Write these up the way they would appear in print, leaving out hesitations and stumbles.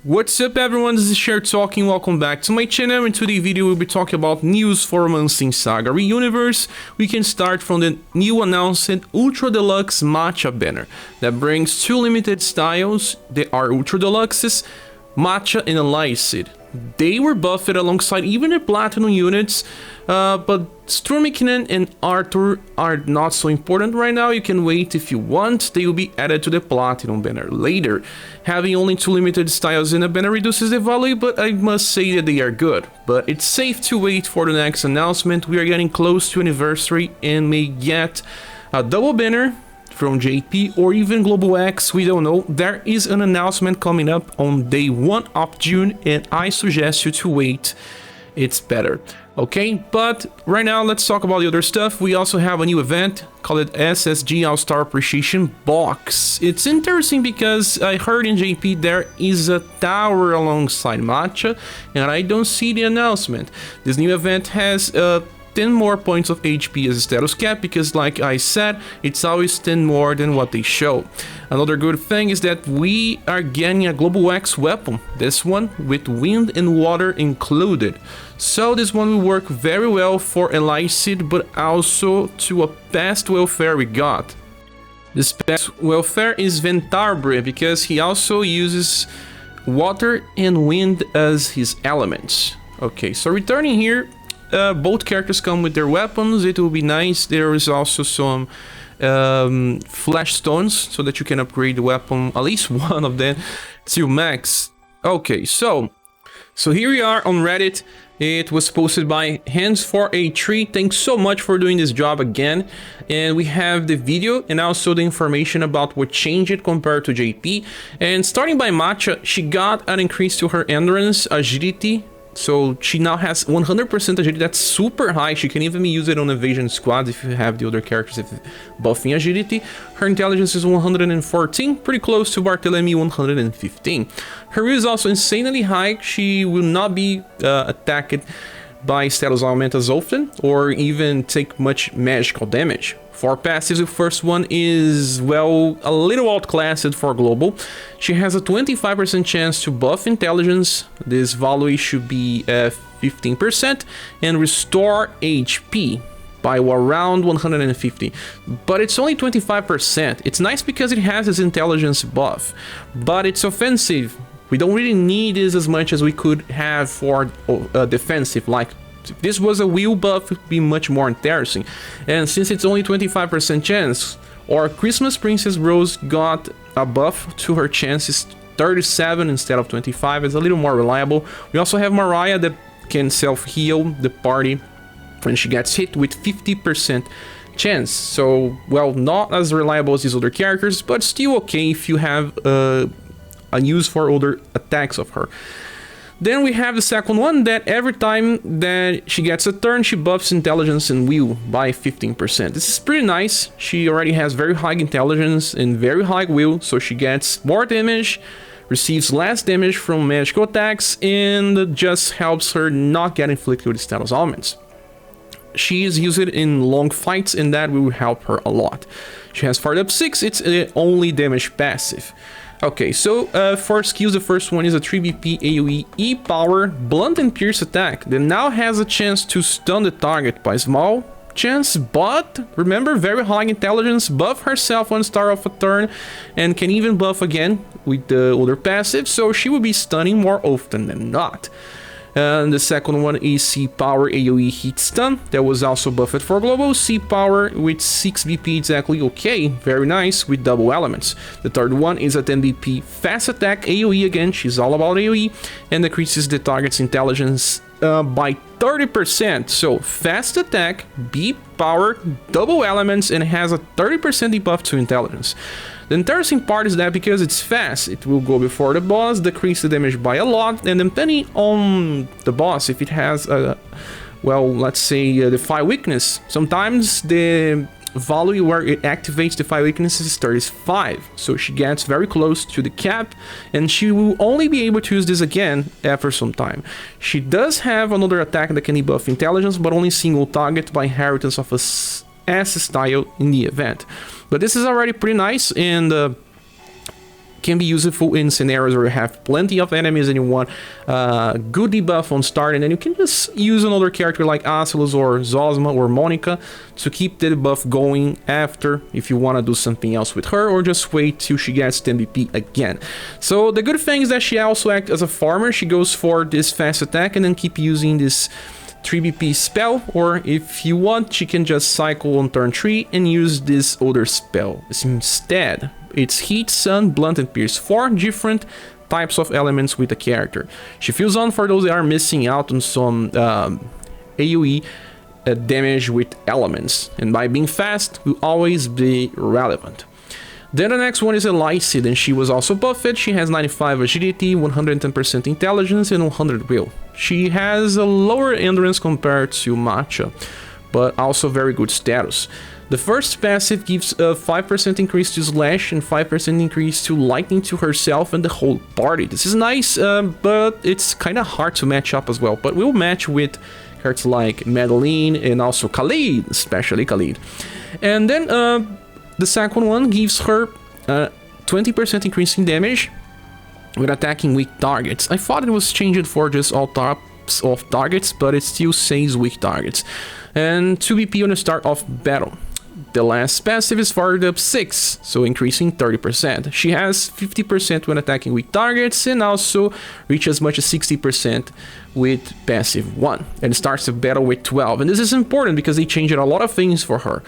What's up everyone, this is Cher talking, welcome back to my channel. In today's video we'll be talking about news for months in SaGa Universe. We can start from the new announced Ultra Deluxe Matcha banner that brings two limited styles. They are Ultra Deluxes, Macha and Elysed. They were buffed alongside even the Platinum units, but Stromikinen and Arturo are not so important right now. You can wait if you want. They will be added to the Platinum banner later. Having only two limited styles in a banner reduces the value, but I must say that they are good. But it's safe to wait for the next announcement. We are getting close to anniversary and may get a double banner from JP or even Global X, we don't know. There is an announcement coming up on day 1 of June and I suggest you to wait. It's better. Okay, but right now let's talk about the other stuff. We also have a new event called SSG All-Star Appreciation Box. It's interesting because I heard in JP there is a tower alongside Matcha and I don't see the announcement. This new event has 10 more points of HP as a status cap because, like I said, it's always 10 more than what they show. Another good thing is that we are getting a Global X weapon, this one with wind and water included. So this one will work very well for Elysed, but also to a past welfare we got. This past welfare is Ventarbre because he also uses water and wind as his elements. Okay, so returning here, both characters come with their weapons. It will be nice. There is also some flash stones so that you can upgrade the weapon, at least one of them, to max. Okay, so here we are on Reddit. It was posted by Hands4A3. Thanks so much for doing this job again. And we have the video and also the information about what changed compared to JP. And starting by Matcha, she got an increase to her endurance, agility. So she now has 100% agility. That's super high. She can even use it on evasion squads if you have the other characters if buffing agility. Her intelligence is 114, pretty close to Barthélemy 115. Her will is also insanely high. She will not be attacked by status augment as often or even take much magical damage. For passives, the first one is, well, a little outclassed for global. She has a 25% chance to buff intelligence. This value should be 15% and restore HP by around 150, but it's only 25%. It's nice because it has this intelligence buff, but it's offensive. We don't really need this as much as we could have for defensive, like if this was a wheel buff, it would be much more interesting. And since it's only 25% chance, our Christmas Princess Rose got a buff to her chances 37 instead of 25. It's a little more reliable. We also have Mariah that can self-heal the party when she gets hit with 50% chance. So, well, not as reliable as these other characters, but still okay if you have a use for other attacks of her. Then we have the second one that every time that she gets a turn, she buffs intelligence and will by 15%. This is pretty nice. She already has very high intelligence and very high will, so she gets more damage, receives less damage from magical attacks, and just helps her not get inflicted with status augments. She is used in long fights and that will help her a lot. She has Fired Up 6, it's only damage passive. Okay, so for skills, the first one is a 3BP AoE E-Power Blunt and Pierce attack that now has a chance to stun the target by small chance, but remember, very high intelligence, buff herself 1 star of a turn, and can even buff again with the other passive, so she will be stunning more often than not. And the second one is C-Power AoE Heat Stun, that was also buffed for global. C-Power with 6 BP exactly, okay, very nice, with double elements. The third one is a 10 BP Fast Attack AoE, again, she's all about AoE, and decreases the target's intelligence by 30%. So Fast Attack, B-Power, double elements, and has a 30% debuff to intelligence. The interesting part is that because it's fast, it will go before the boss, decrease the damage by a lot, and depending on the boss, if it has a, well, let's say the fire weakness, sometimes the value where it activates the fire weakness is 35, so she gets very close to the cap, and she will only be able to use this again after some time. She does have another attack that can debuff intelligence, but only single target by inheritance of a S style in the event. But this is already pretty nice, and can be useful in scenarios where you have plenty of enemies and you want good debuff on start, and then you can just use another character like Acilus or Zosma or Monica to keep the debuff going after, if you want to do something else with her, or just wait till she gets 10 BP again. So the good thing is that she also acts as a farmer. She goes for this fast attack and then keep using this 3 BP spell, or if you want, she can just cycle on turn 3 and use this other spell instead. It's Heat, Sun, Blunt, and Pierce. 4 different types of elements with the character. She feels on for those that are missing out on some AoE damage with elements, and by being fast will always be relevant. Then the next one is Elysed, and she was also buffed. She has 95 agility, 110% intelligence, and 100 will. She has a lower endurance compared to Matcha, but also very good status. The first passive gives a 5% increase to slash and 5% increase to lightning to herself and the whole party. This is nice, but it's kind of hard to match up as well. But we'll match with cards like Madeline and also Khalid, especially Khalid. And then the second one gives her 20% increase in damage when attacking weak targets. I thought it was changed for just all types of targets, but it still says weak targets. And 2 BP on the start of battle. The last passive is fired up 6, so increasing 30%. She has 50% when attacking weak targets, and also reach as much as 60% with passive 1. And starts the battle with 12. And this is important because they changed a lot of things for her.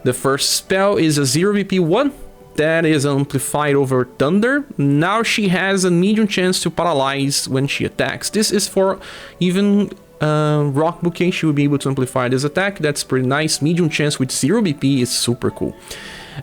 The first spell is a 0 BP 1 that is amplified over Thunder. Now she has a medium chance to paralyze when she attacks. This is for even Rock Bouquet. She will be able to amplify this attack. That's pretty nice. Medium chance with 0 BP is super cool.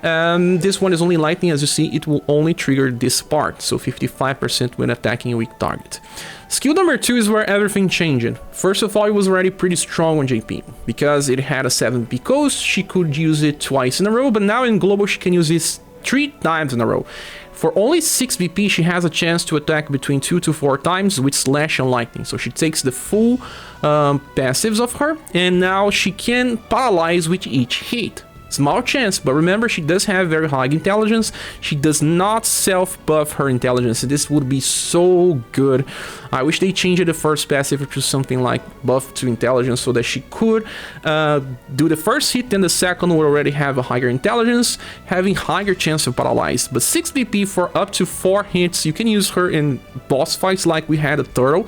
This one is only lightning. As you see, it will only trigger this part, so 55% when attacking a weak target. Skill number 2 is where everything changed. First of all, it was already pretty strong on JP because it had a 7 BP coast. She could use it twice in a row, but now in global she can use this 3 times in a row. For only 6 BP, she has a chance to attack between 2 to 4 times with slash and lightning. So she takes the full passives of her, and now she can paralyze with each hit. Small chance, but remember, she does have very high intelligence. She does not self-buff her intelligence. This would be so good. I wish they changed the first passive to something like buff to intelligence so that she could do the first hit, then the second would already have a higher intelligence, having higher chance of paralyze. But 6 BP for up to 4 hits. You can use her in boss fights like we had a Turtle.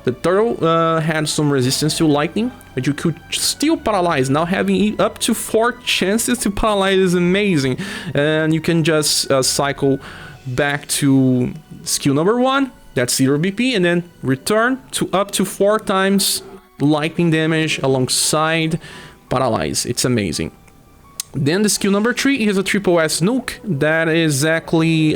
The Turtle had some resistance to lightning, but you could still paralyze. Now having up to 4 chances to paralyze is amazing. And you can just cycle back to skill number 1, that's 0 BP, and then return to up to 4 times lightning damage alongside paralyze. It's amazing. Then the skill number 3 is a triple S nuke that is exactly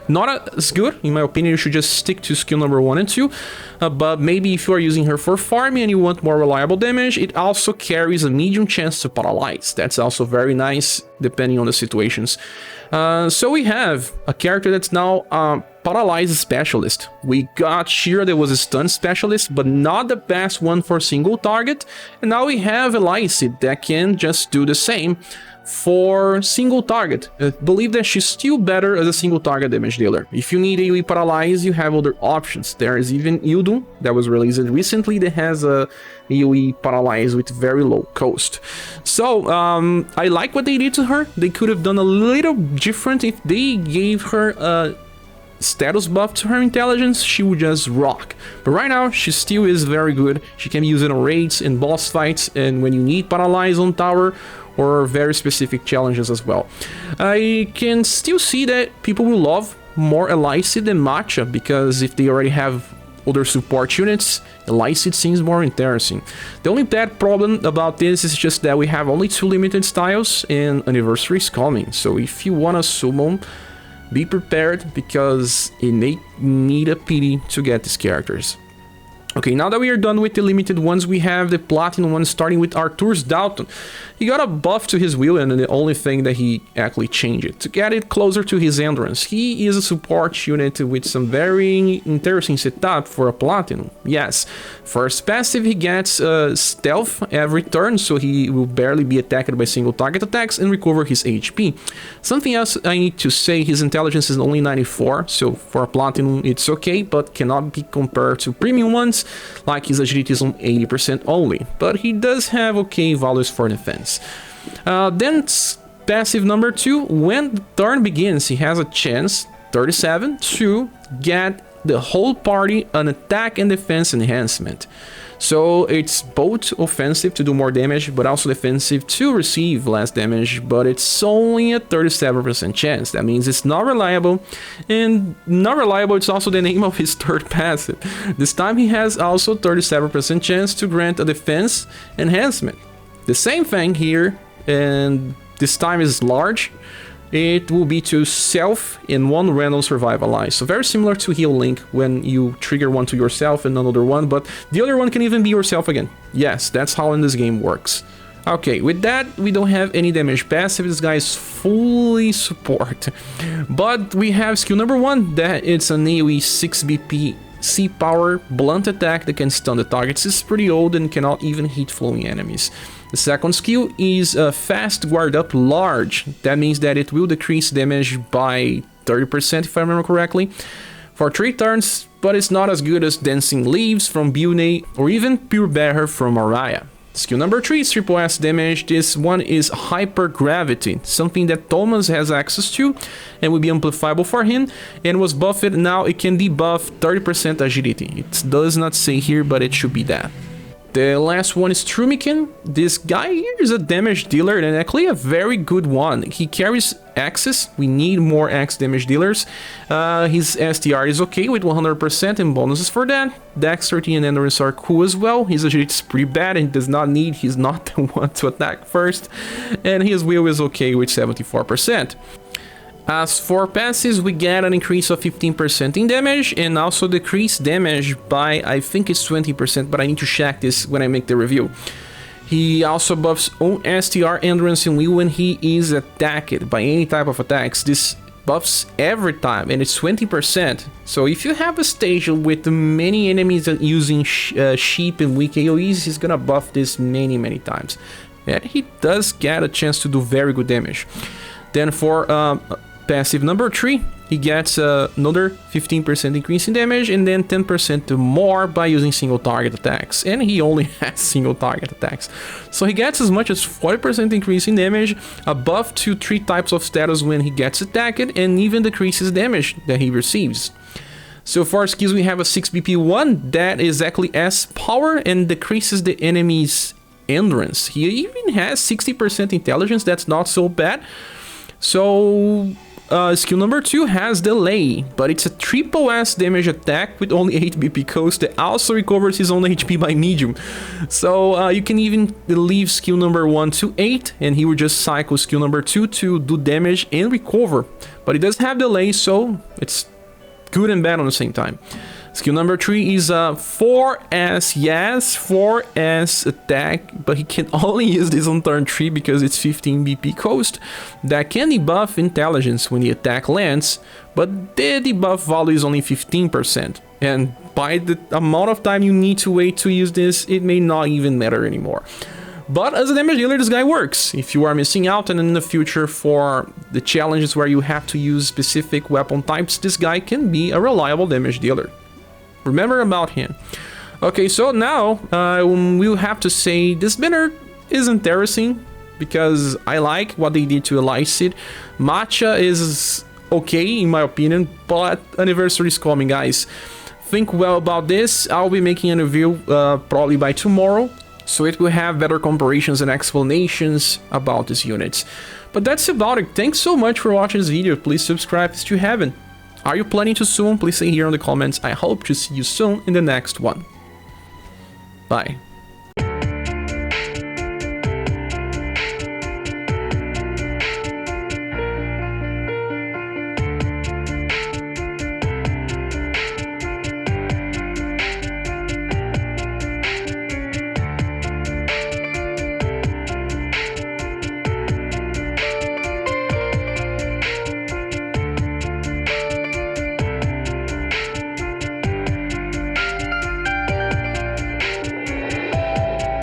not as good. In my opinion, you should just stick to skill number 1 and 2. But maybe if you are using her for farming and you want more reliable damage, it also carries a medium chance to paralyze. That's also very nice depending on the situations. So we have a character that's now paralyzed specialist. We got Shira that was a stun specialist, but not the best one for single target. And now we have Elysed that can just do the same for single target. I believe that she's still better as a single target damage dealer. If you need AoE paralyze, you have other options. There is even Yudun that was released recently that has a AoE paralyze with very low cost. So I like what they did to her. They could have done a little different. If they gave her a status buff to her intelligence, she would just rock. But right now she still is very good. She can be used in raids and boss fights, and when you need paralyze on tower or very specific challenges as well. I can still see that people will love more Elysed than Matcha, because if they already have other support units, Elysed seems more interesting. The only bad problem about this is just that we have only 2 limited styles and UniverSe is coming. So if you want to summon, be prepared, because it may need a pity to get these characters. Okay, now that we are done with the limited ones, we have the platinum one, starting with Arturo's Dalton. He got a buff to his wheel, and the only thing that he actually changed it to get it closer to his endurance. He is a support unit with some very interesting setup for a platinum. Yes, first passive, he gets stealth every turn, so he will barely be attacked by single target attacks and recover his HP. Something else I need to say, his intelligence is only 94, so for a platinum it's okay, but cannot be compared to premium ones, like his agility is on 80% only, but he does have okay values for defense. Then passive number 2, when the turn begins, he has a chance, 37, to get the whole party an attack and defense enhancement. So it's both offensive to do more damage, but also defensive to receive less damage, but it's only a 37% chance. That means it's not reliable, and not reliable, it's also the name of his third passive. This time he has also 37% chance to grant a defense enhancement. The same thing here, and this time is large. It will be to self in one random survival ally. So very similar to Heal Link when you trigger one to yourself and another one, but the other one can even be yourself again. Yes, that's how in this game works. Okay, with that, we don't have any damage passive. This guy is fully support. But we have skill number 1, that it's an AoE 6 BP C-power blunt attack that can stun the targets. It's pretty old and cannot even hit flowing enemies. The second skill is fast guard up large. That means that it will decrease damage by 30% if I remember correctly for 3 turns, but it's not as good as Dancing Leaves from Bune or even Pure Bearer from Araya. Skill number 3 is triple S damage. This one is Hyper Gravity, something that Thomas has access to and will be amplifiable for him, and was buffed. Now it can debuff 30% agility. It does not say here, but it should be that. The last one is Stromikinen. This guy here is a damage dealer, and actually a very good one. He carries axes. We need more axe damage dealers. His STR is okay with 100% and bonuses for that. Dexterity and endurance are cool as well. His agility is pretty bad and does not need. He's not the one to attack first. And his will is okay with 74%. As for passives, we get an increase of 15% in damage and also decrease damage by, I think it's 20%, but I need to check this when I make the review. He also buffs on STR, endurance, and will when he is attacked by any type of attacks. This buffs every time, and it's 20%. So if you have a stage with many enemies using sheep and weak AoEs, he's gonna buff this many times. And he does get a chance to do very good damage. Then for passive number 3, he gets another 15% increase in damage and then 10% more by using single target attacks. And he only has single target attacks. So he gets as much as 40% increase in damage, a buff to 3 types of status when he gets attacked, and even decreases damage that he receives. So for skills, we have a 6 BP one that is actually S power and decreases the enemy's endurance. He even has 60% intelligence, that's not so bad. So skill number 2 has delay, but it's a triple S damage attack with only 8 BP cost that also recovers his own HP by medium. So you can even leave skill number 1 to 8 and he will just cycle skill number 2 to do damage and recover. But it does have delay, so it's good and bad on the same time. Skill number 3 is 4S, yes, 4S attack, but he can only use this on turn 3 because it's 15 BP cost. That can debuff intelligence when the attack lands, but the debuff value is only 15%. And by the amount of time you need to wait to use this, it may not even matter anymore. But as a damage dealer, this guy works. If you are missing out and in the future for the challenges where you have to use specific weapon types, this guy can be a reliable damage dealer. Remember about him. Okay, so now we'll have to say this banner is interesting because I like what they did to Lysid. Matcha is okay in my opinion, but anniversary is coming, guys. Think well about this. I'll be making a review probably by tomorrow, so it will have better comparisons and explanations about these units. But that's about it. Thanks so much for watching this video. Please subscribe if you haven't. Are you planning to soon? Please say here in the comments. I hope to see you soon in the next one. Bye.